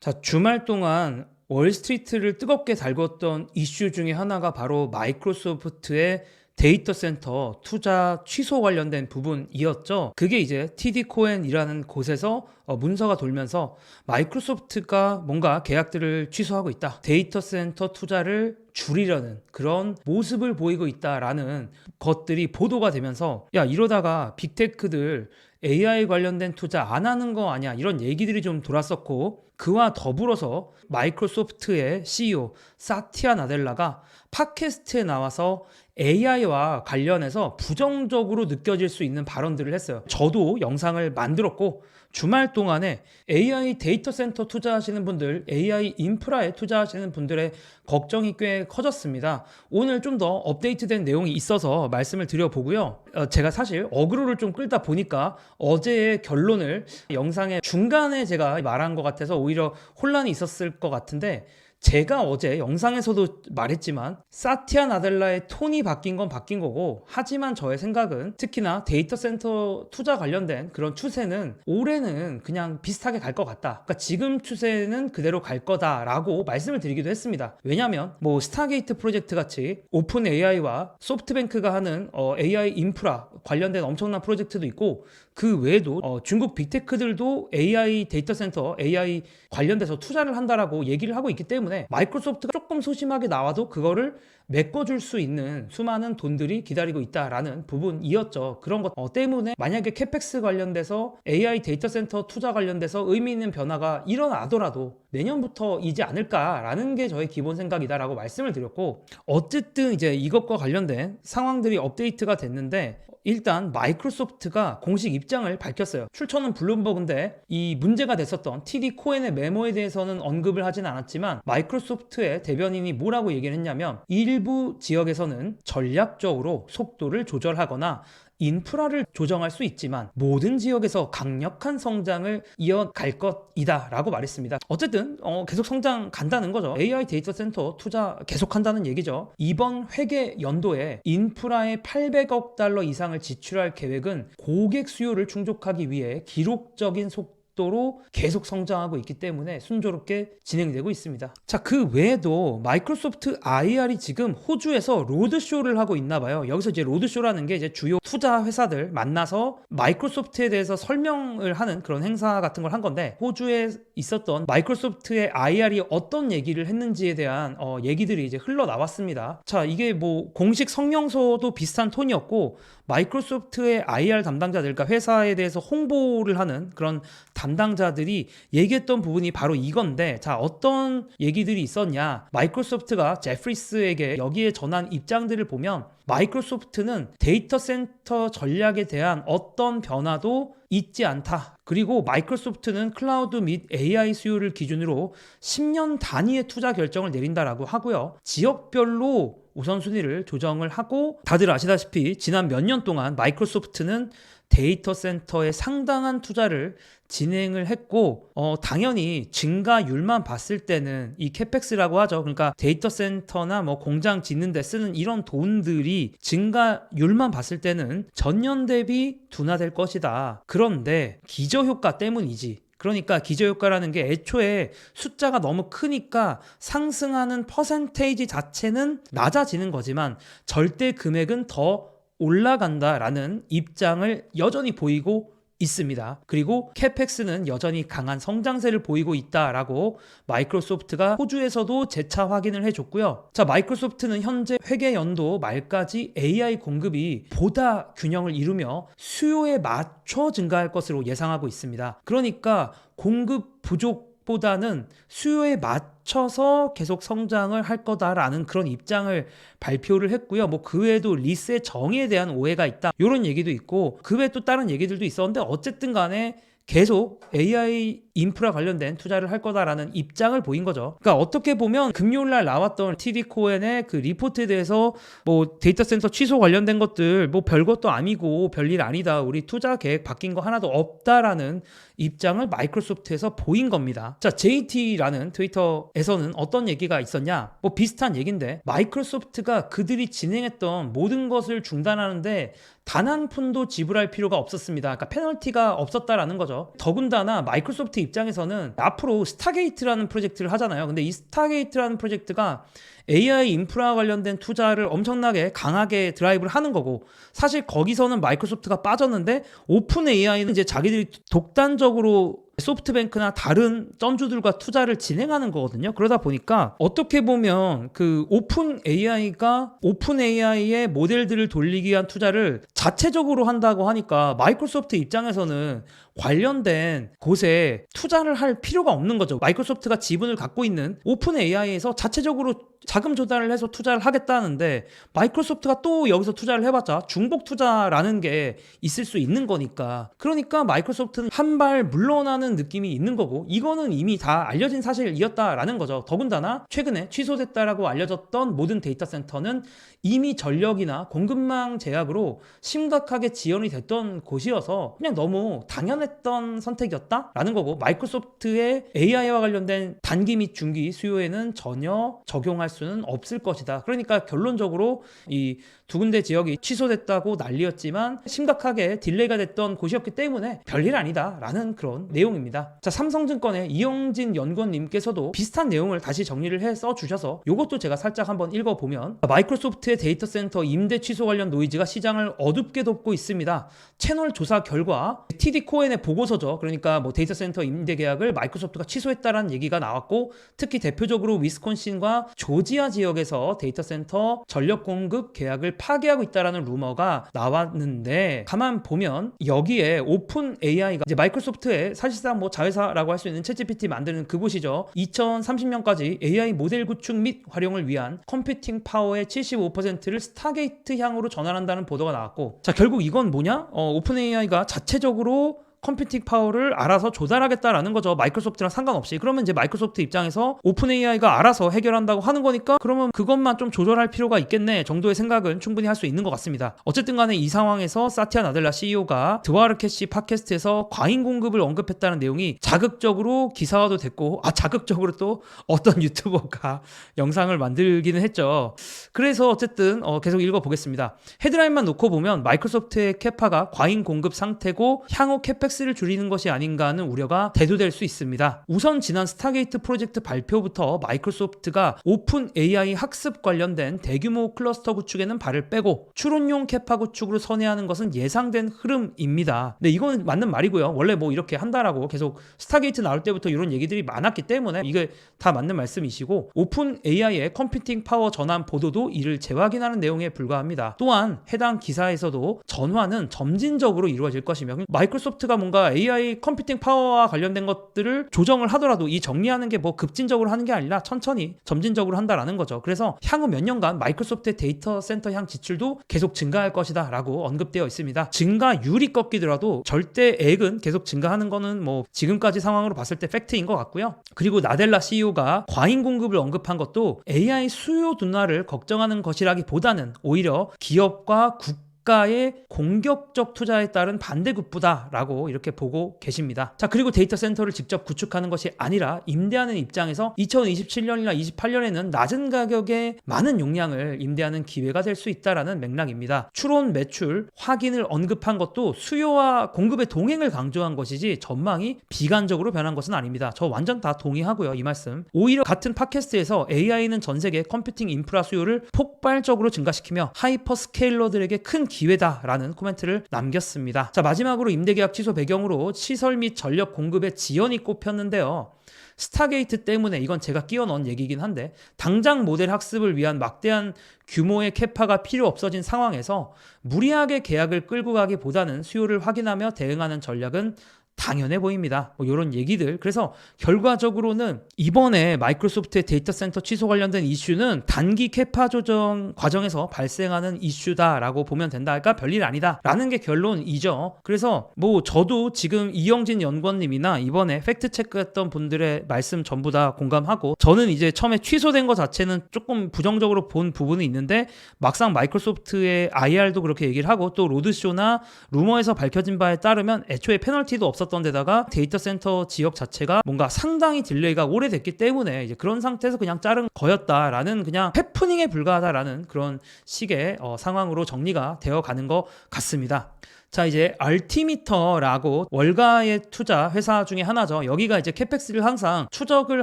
자, 주말 동안 월스트리트를 뜨겁게 달궜던 이슈 중에 하나가 바로 마이크로소프트의 데이터 센터 투자 취소 관련된 부분이었죠. 그게 이제 TD 코엔이라는 곳에서 문서가 돌면서 마이크로소프트가 뭔가 계약들을 취소하고 있다. 데이터 센터 투자를 줄이려는 그런 모습을 보이고 있다라는 것들이 보도가 되면서 야, 이러다가 빅테크들 AI 관련된 투자 안 하는 거 아니야, 이런 얘기들이 좀 돌았었고, 그와 더불어서 마이크로소프트의 CEO 사티아 나델라가 팟캐스트에 나와서 AI와 관련해서 부정적으로 느껴질 수 있는 발언들을 했어요. 저도 영상을 만들었고, 주말 동안에 AI 데이터 센터 투자하시는 분들, AI 인프라에 투자하시는 분들의 걱정이 꽤 커졌습니다. 오늘 좀 더 업데이트된 내용이 있어서 말씀을 드려보고요. 제가 사실 어그로를 좀 끌다 보니까 어제의 결론을 영상의 중간에 제가 말한 것 같아서 오히려 혼란이 있었을 것 같은데, 제가 어제 영상에서도 말했지만 사티아 나델라의 톤이 바뀐 건 바뀐 거고, 하지만 저의 생각은 특히나 데이터 센터 투자 관련된 그런 추세는 올해는 그냥 비슷하게 갈 것 같다. 그러니까 지금 추세는 그대로 갈 거다라고 말씀을 드리기도 했습니다. 왜냐하면 뭐 스타게이트 프로젝트 같이 오픈 AI와 소프트뱅크가 하는 AI 인프라 관련된 엄청난 프로젝트도 있고, 그 외에도 중국 빅테크들도 AI 데이터 센터, AI 관련돼서 투자를 한다라고 얘기를 하고 있기 때문에 마이크로소프트가 조금 소심하게 나와도 그거를 메꿔줄 수 있는 수많은 돈들이 기다리고 있다라는 부분이었죠. 그런 것 때문에 만약에 캐펙스 관련돼서 AI 데이터 센터 투자 관련돼서 의미 있는 변화가 일어나더라도 내년부터이지 않을까라는 게 저의 기본 생각이다라고 말씀을 드렸고, 어쨌든 이제 이것과 관련된 상황들이 업데이트가 됐는데, 일단 마이크로소프트가 공식 입장을 밝혔어요. 출처는 블룸버그인데 이 문제가 됐었던 TD 코엔의 메모에 대해서는 언급을 하진 않았지만, 마이크로소프트의 대변인이 뭐라고 얘기를 했냐면, 일부 지역에서는 전략적으로 속도를 조절하거나 인프라를 조정할 수 있지만 모든 지역에서 강력한 성장을 이어갈 것이다 라고 말했습니다. 어쨌든 계속 성장 간다는 거죠. AI 데이터 센터 투자 계속한다는 얘기죠. 이번 회계 연도에 인프라에 800억 달러 이상을 지출할 계획은 고객 수요를 충족하기 위해 기록적인 속도로 계속 성장하고 있기 때문에 순조롭게 진행되고 있습니다. 자, 그 외에도 마이크로소프트 IR이 지금 호주에서 로드쇼를 하고 있나 봐요. 여기서 이제 로드쇼라는 게 이제 주요 투자 회사들 만나서 마이크로소프트에 대해서 설명을 하는 그런 행사 같은 걸 한 건데, 호주에 있었던 마이크로소프트의 IR이 어떤 얘기를 했는지에 대한 얘기들이 이제 흘러나왔습니다. 자, 이게 뭐 공식 성명서도 비슷한 톤이었고, 마이크로소프트의 IR 담당자들, 그러니까 회사에 대해서 홍보를 하는 그런 담당자들이 얘기했던 부분이 바로 이건데, 자, 어떤 얘기들이 있었냐. 마이크로소프트가 제프리스에게 여기에 전한 입장들을 보면, 마이크로소프트는 데이터 센터 전략에 대한 어떤 변화도 있지 않다. 그리고 마이크로소프트는 클라우드 및 AI 수요를 기준으로 10년 단위의 투자 결정을 내린다라고 하고요. 지역별로 우선순위를 조정을 하고, 다들 아시다시피 지난 몇 년 동안 마이크로소프트는 데이터 센터에 상당한 투자를 진행을 했고, 당연히 증가율만 봤을 때는 이 캐펙스라고 하죠. 그러니까 데이터 센터나 뭐 공장 짓는 데 쓰는 이런 돈들이 증가율만 봤을 때는 전년 대비 둔화될 것이다. 그런데 기저효과 때문이지. 그러니까 기저효과라는 게 애초에 숫자가 너무 크니까 상승하는 퍼센테이지 자체는 낮아지는 거지만 절대 금액은 더 올라간다라는 입장을 여전히 보이고 있습니다. 그리고 캐펙스는 여전히 강한 성장세를 보이고 있다라고 마이크로소프트가 호주에서도 재차 확인을 해줬고요. 자, 마이크로소프트는 현재 회계 연도 말까지 AI 공급이 보다 균형을 이루며 수요에 맞춰 증가할 것으로 예상하고 있습니다. 그러니까 공급 부족보다는 수요에 맞춰서 계속 성장을 할 거다라는 그런 입장을 발표를 했고요. 뭐 그 외에도 리스의 정의에 대한 오해가 있다, 이런 얘기도 있고, 그 외에 또 다른 얘기들도 있었는데, 어쨌든 간에 계속 AI 인프라 관련된 투자를 할 거다라는 입장을 보인 거죠. 그러니까 어떻게 보면 금요일날 나왔던 TD 코엔의 그 리포트에 대해서 뭐 데이터 센터 취소 관련된 것들 뭐 별것도 아니고 별일 아니다, 우리 투자 계획 바뀐 거 하나도 없다라는 입장을 마이크로소프트에서 보인 겁니다. 자, JT라는 트위터에서는 어떤 얘기가 있었냐, 뭐 비슷한 얘기인데, 마이크로소프트가 그들이 진행했던 모든 것을 중단하는데 단 한 푼도 지불할 필요가 없었습니다. 그러니까 페널티가 없었다라는 거죠. 더군다나 마이크로소프트 입장에서는 앞으로 스타게이트라는 프로젝트를 하잖아요. 근데 이 스타게이트라는 프로젝트가 AI 인프라 관련된 투자를 엄청나게 강하게 드라이브를 하는 거고, 사실 거기서는 마이크로소프트가 빠졌는데 오픈 AI는 이제 자기들이 독단적으로 소프트뱅크나 다른 쩐주들과 투자를 진행하는 거거든요. 그러다 보니까 어떻게 보면 그 오픈 AI가 오픈 AI의 모델들을 돌리기 위한 투자를 자체적으로 한다고 하니까 마이크로소프트 입장에서는 관련된 곳에 투자를 할 필요가 없는 거죠. 마이크로소프트가 지분을 갖고 있는 오픈 AI에서 자체적으로 자금 조달을 해서 투자를 하겠다는데 마이크로소프트가 또 여기서 투자를 해봤자 중복 투자라는 게 있을 수 있는 거니까, 그러니까 마이크로소프트는 한 발 물러나는 느낌이 있는 거고, 이거는 이미 다 알려진 사실이었다라는 거죠. 더군다나 최근에 취소됐다라고 알려졌던 모든 데이터 센터는 이미 전력이나 공급망 제약으로 심각하게 지연이 됐던 곳이어서 그냥 너무 당연했던 선택이었다라는 거고, 마이크로소프트의 AI와 관련된 단기 및 중기 수요에는 전혀 적용할 수는 없을 것이다. 그러니까 결론적으로 이 두 군데 지역이 취소됐다고 난리였지만 심각하게 딜레이가 됐던 곳이었기 때문에 별일 아니다라는 그런 내용입니다. 자, 삼성증권의 이영진 연구원님께서도 비슷한 내용을 다시 정리를 해 써주셔서 이것도 제가 살짝 한번 읽어보면, 마이크로소프트의 데이터 센터 임대 취소 관련 노이즈가 시장을 어둡게 덮고 있습니다. 채널 조사 결과 TD 코엔의 보고서죠. 그러니까 뭐 데이터 센터 임대 계약을 마이크로소프트가 취소했다라는 얘기가 나왔고, 특히 대표적으로 위스콘신과 조지아 지역에서 데이터 센터 전력 공급 계약을 파기하고 있다라는 루머가 나왔는데, 가만 보면 여기에 오픈 AI가 이제 마이크로소프트의 사실상 뭐 자회사라고 할 수 있는 챗GPT 만드는 그곳이죠. 2030년까지 AI 모델 구축 및 활용을 위한 컴퓨팅 파워의 75%를 스타게이트 향으로 전환한다는 보도가 나왔고, 자, 결국 이건 뭐냐? 오픈 AI가 자체적으로 컴퓨팅 파워를 알아서 조달하겠다라는 거죠. 마이크로소프트랑 상관없이. 그러면 이제 마이크로소프트 입장에서 오픈 AI가 알아서 해결한다고 하는 거니까 그러면 그것만 좀 조절할 필요가 있겠네 정도의 생각은 충분히 할 수 있는 것 같습니다. 어쨌든 간에 이 상황에서 사티아 나델라 CEO가 드와르케시 팟캐스트에서 과잉 공급을 언급했다는 내용이 자극적으로 기사화도 됐고, 자극적으로 또 어떤 유튜버가 영상을 만들기는 했죠. 그래서 어쨌든 계속 읽어보겠습니다. 헤드라인만 놓고 보면 마이크로소프트의 캐파가 과잉 공급 상태고 향후 캐펙스를 줄이는 것이 아닌가 하는 우려가 대두될 수 있습니다. 우선 지난 스타게이트 프로젝트 발표부터 마이크로소프트가 오픈 AI 학습 관련된 대규모 클러스터 구축에는 발을 빼고 추론용 캐파 구축으로 선회하는 것은 예상된 흐름입니다. 근데 이건 맞는 말이고요. 원래 뭐 이렇게 한다라고 계속 스타게이트 나올 때부터 이런 얘기들이 많았기 때문에 이게 다 맞는 말씀이시고, 오픈 AI의 컴퓨팅 파워 전환 보도도 이를 재확인하는 내용에 불과합니다. 또한 해당 기사에서도 전환은 점진적으로 이루어질 것이며, 마이크로소프트가 뭔가 AI 컴퓨팅 파워와 관련된 것들을 조정을 하더라도 이 정리하는 게 뭐 급진적으로 하는 게 아니라 천천히 점진적으로 한다라는 거죠. 그래서 향후 몇 년간 마이크로소프트의 데이터 센터 향 지출도 계속 증가할 것이다 라고 언급되어 있습니다. 증가율이 꺾이더라도 절대액은 계속 증가하는 거는 뭐 지금까지 상황으로 봤을 때 팩트인 것 같고요. 그리고 나델라 CEO가 과잉 공급을 언급한 것도 AI 수요 둔화를 걱정하는 것이라기보다는 오히려 기업과 국가의 공격적 투자에 따른 반대급부다라고 이렇게 보고 계십니다. 자, 그리고 데이터 센터를 직접 구축하는 것이 아니라 임대하는 입장에서 2027년이나 28년에는 낮은 가격에 많은 용량을 임대하는 기회가 될 수 있다라는 맥락입니다. 추론 매출 확인을 언급한 것도 수요와 공급의 동행을 강조한 것이지 전망이 비관적으로 변한 것은 아닙니다. 저 완전 다 동의하고요, 이 말씀. 오히려 같은 팟캐스트에서 AI는 전 세계 컴퓨팅 인프라 수요를 폭발적으로 증가시키며 하이퍼스케일러들에게 큰 기회다라는 코멘트를 남겼습니다. 자, 마지막으로 임대계약 취소 배경으로 시설 및 전력 공급의 지연이 꼽혔는데요. 스타게이트 때문에, 이건 제가 끼워 넣은 얘기긴 한데, 당장 모델 학습을 위한 막대한 규모의 캐파가 필요 없어진 상황에서 무리하게 계약을 끌고 가기보다는 수요를 확인하며 대응하는 전략은 당연해 보입니다. 뭐 이런 얘기들. 그래서 결과적으로는 이번에 마이크로소프트의 데이터 센터 취소 관련된 이슈는 단기 캐파 조정 과정에서 발생하는 이슈다라고 보면 된다. 그러니까 별일 아니다라는 게 결론이죠. 그래서 뭐 저도 지금 이영진 연구원님이나 이번에 팩트 체크했던 분들의 말씀 전부 다 공감하고, 저는 이제 처음에 취소된 것 자체는 조금 부정적으로 본 부분이 있는데, 막상 마이크로소프트의 IR도 그렇게 얘기를 하고 또 로드쇼나 루머에서 밝혀진 바에 따르면 애초에 페널티도 없었다 있었던 데다가 데이터 센터 지역 자체가 뭔가 상당히 딜레이가 오래됐기 때문에 이제 그런 상태에서 그냥 자른 거였다라는, 그냥 해프닝에 불과하다라는 그런 식의 상황으로 정리가 되어 가는 것 같습니다. 자, 이제 알티미터라고 월가의 투자 회사 중에 하나죠. 여기가 이제 캐펙스를 항상 추적을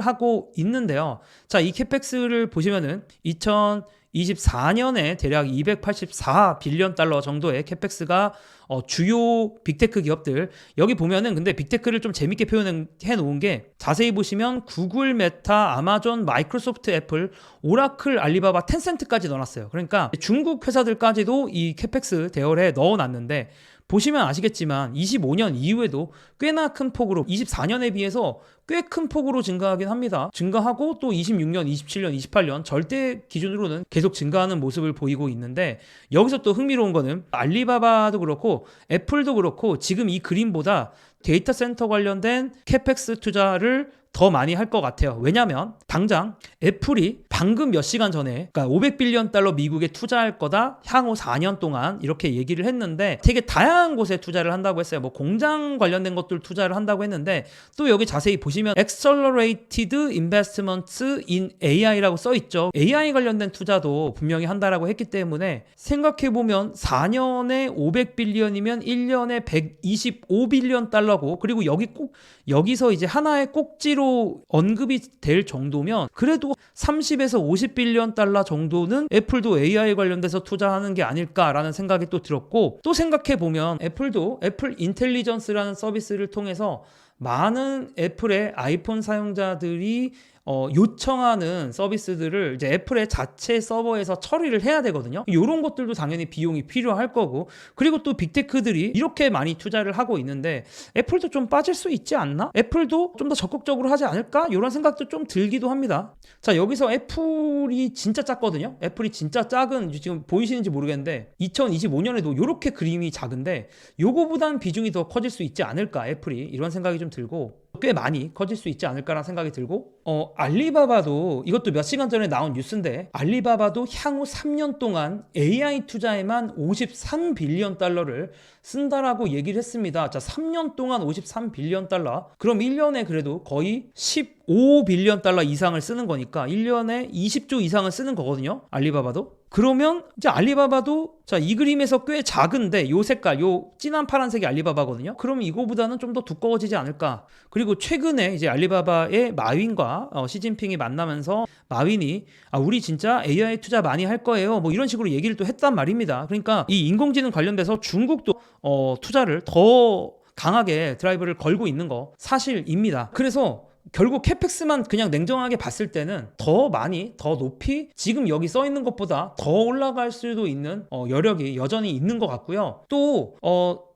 하고 있는데요. 자, 이 캐펙스를 보시면은 2024년에 대략 284빌리언 달러 정도의 캐펙스가 주요 빅테크 기업들, 여기 보면은 근데 빅테크를 좀 재밌게 표현해 놓은 게, 자세히 보시면 구글, 메타, 아마존, 마이크로소프트, 애플, 오라클, 알리바바, 텐센트까지 넣어놨어요. 그러니까 중국 회사들까지도 이 캐펙스 대열에 넣어놨는데, 보시면 아시겠지만 25년 이후에도 꽤나 큰 폭으로, 24년에 비해서 꽤 큰 폭으로 증가하긴 합니다. 증가하고 또 26년, 27년, 28년 절대 기준으로는 계속 증가하는 모습을 보이고 있는데, 여기서 또 흥미로운 거는 알리바바도 그렇고 애플도 그렇고 지금 이 그림보다 데이터 센터 관련된 캐펙스 투자를 더 많이 할 것 같아요. 왜냐면 당장 애플이 방금 몇 시간 전에, 그러니까 500빌리언 달러 미국에 투자할 거다, 향후 4년 동안, 이렇게 얘기를 했는데 되게 다양한 곳에 투자를 한다고 했어요. 뭐 공장 관련된 것들 투자를 한다고 했는데, 또 여기 자세히 보시면 Accelerated Investments in AI라고 써 있죠. AI 관련된 투자도 분명히 한다라고 했기 때문에 생각해보면 4년에 500빌리언이면 1년에 125빌리언 달러고, 그리고 여기서 이제 하나의 꼭지로 언급이 될 정도면 그래도 30에서 50빌리언 달러 정도는 애플도 AI 관련돼서 투자하는 게 아닐까라는 생각이 또 들었고, 또 생각해보면 애플도 애플 인텔리전스라는 서비스를 통해서 많은 애플의 아이폰 사용자들이 요청하는 서비스들을 이제 애플의 자체 서버에서 처리를 해야 되거든요. 이런 것들도 당연히 비용이 필요할 거고, 그리고 또 빅테크들이 이렇게 많이 투자를 하고 있는데 애플도 좀 빠질 수 있지 않나? 애플도 좀 더 적극적으로 하지 않을까? 이런 생각도 좀 들기도 합니다. 자, 여기서 애플이 진짜 작거든요. 애플이 진짜 작은, 지금 보이시는지 모르겠는데 2025년에도 이렇게 그림이 작은데 요거보단 비중이 더 커질 수 있지 않을까, 애플이, 이런 생각이 좀 들고, 꽤 많이 커질 수 있지 않을까라는 생각이 들고, 알리바바도, 이것도 몇 시간 전에 나온 뉴스인데, 알리바바도 향후 3년 동안 AI 투자에만 53빌리언 달러를 쓴다라고 얘기를 했습니다. 자, 3년 동안 53빌리언 달러, 그럼 1년에 그래도 거의 15빌리언 달러 이상을 쓰는 거니까 1년에 20조 이상을 쓰는 거거든요, 알리바바도. 그러면 이제 알리바바도, 자, 이 그림에서 꽤 작은데 요 색깔, 요 진한 파란색이 알리바바거든요. 그러면 이거보다는 좀 더 두꺼워지지 않을까. 그리고 최근에 이제 알리바바의 마윈과 시진핑이 만나면서 마윈이 우리 진짜 AI 투자 많이 할 거예요, 뭐 이런 식으로 얘기를 또 했단 말입니다. 그러니까 이 인공지능 관련돼서 중국도 투자를 더 강하게 드라이브를 걸고 있는 거 사실입니다. 그래서 결국 캐펙스만 그냥 냉정하게 봤을 때는 더 많이, 더 높이, 지금 여기 써 있는 것보다 더 올라갈 수도 있는 여력이 여전히 있는 것 같고요. 또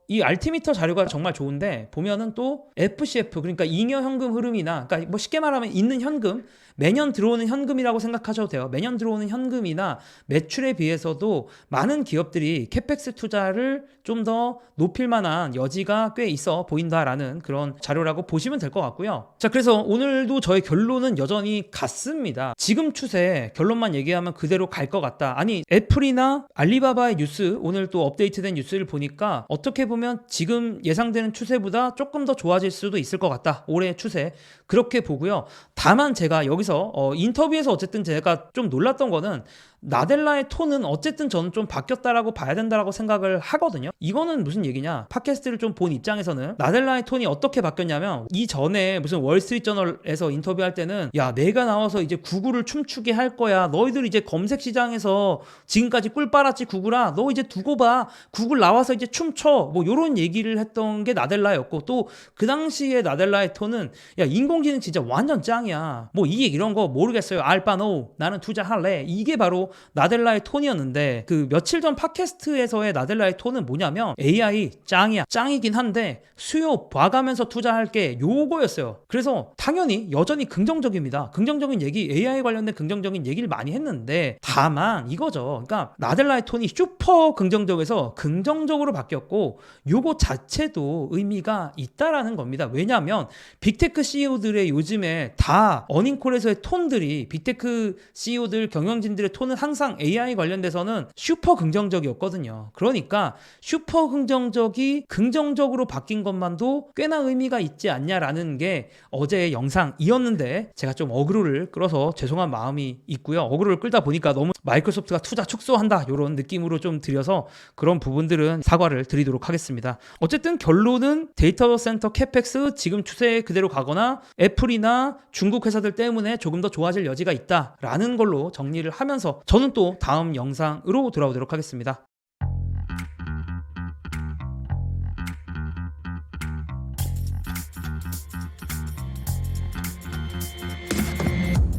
이 알티미터 자료가 정말 좋은데, 보면은 또 FCF, 그러니까 잉여 현금 흐름이나, 그러니까 뭐 쉽게 말하면 있는 현금, 매년 들어오는 현금이라고 생각하셔도 돼요. 매년 들어오는 현금이나 매출에 비해서도 많은 기업들이 캐펙스 투자를 좀 더 높일 만한 여지가 꽤 있어 보인다라는 그런 자료라고 보시면 될 것 같고요. 자, 그래서 오늘도 저의 결론은 여전히 같습니다. 지금 추세 결론만 얘기하면 그대로 갈 것 같다. 아니, 애플이나 알리바바의 뉴스, 오늘 또 업데이트된 뉴스를 보니까 어떻게 보면 지금 예상되는 추세보다 조금 더 좋아질 수도 있을 것 같다, 올해의 추세, 그렇게 보고요. 다만 제가 여기서 인터뷰에서 어쨌든 제가 좀 놀랐던 거는, 나델라의 톤은 어쨌든 저는 좀 바뀌었다라고 봐야 된다라고 생각을 하거든요. 이거는 무슨 얘기냐, 팟캐스트를 좀 본 입장에서는 나델라의 톤이 어떻게 바뀌었냐면, 이전에 무슨 월스트리트저널에서 인터뷰할 때는 야, 내가 나와서 이제 구글을 춤추게 할 거야, 너희들 이제 검색 시장에서 지금까지 꿀 빨았지 구글아, 너 이제 두고 봐, 구글 나와서 이제 춤춰, 뭐 요런 얘기를 했던 게 나델라였고, 또 그 당시에 나델라의 톤은 야, 인공지능 진짜 완전 짱이야, 뭐 이런 거 모르겠어요, 알바노, 나는 투자할래, 이게 바로 나델라의 톤이었는데, 그 며칠 전 팟캐스트에서의 나델라의 톤은 뭐냐면 AI 짱이야, 짱이긴 한데 수요 봐가면서 투자할 게 요거였어요. 그래서 당연히 여전히 긍정적입니다. 긍정적인 얘기, AI 관련된 긍정적인 얘기를 많이 했는데, 다만 이거죠. 그러니까 나델라의 톤이 슈퍼 긍정적에서 긍정적으로 바뀌었고, 요거 자체도 의미가 있다라는 겁니다. 왜냐하면 빅테크 CEO들의 요즘에 다 어닝콜에서 시장에서의 톤들이 빅테크 CEO들 경영진들의 톤은 항상 AI 관련돼서는 슈퍼 긍정적이었거든요. 그러니까 슈퍼 긍정적이 긍정적으로 바뀐 것만도 꽤나 의미가 있지 않냐라는 게 어제의 영상이었는데 제가 좀 어그로를 끌어서 죄송한 마음이 있고요. 어그로를 끌다 보니까 너무 마이크로소프트가 투자 축소한다 이런 느낌으로 좀 드려서 그런 부분들은 사과를 드리도록 하겠습니다. 어쨌든 결론은 데이터 센터 캐펙스 지금 추세 그대로 가거나 애플이나 중국 회사들 때문에 조금 더 좋아질 여지가 있다라는 걸로 정리를 하면서 저는 또 다음 영상으로 돌아오도록 하겠습니다.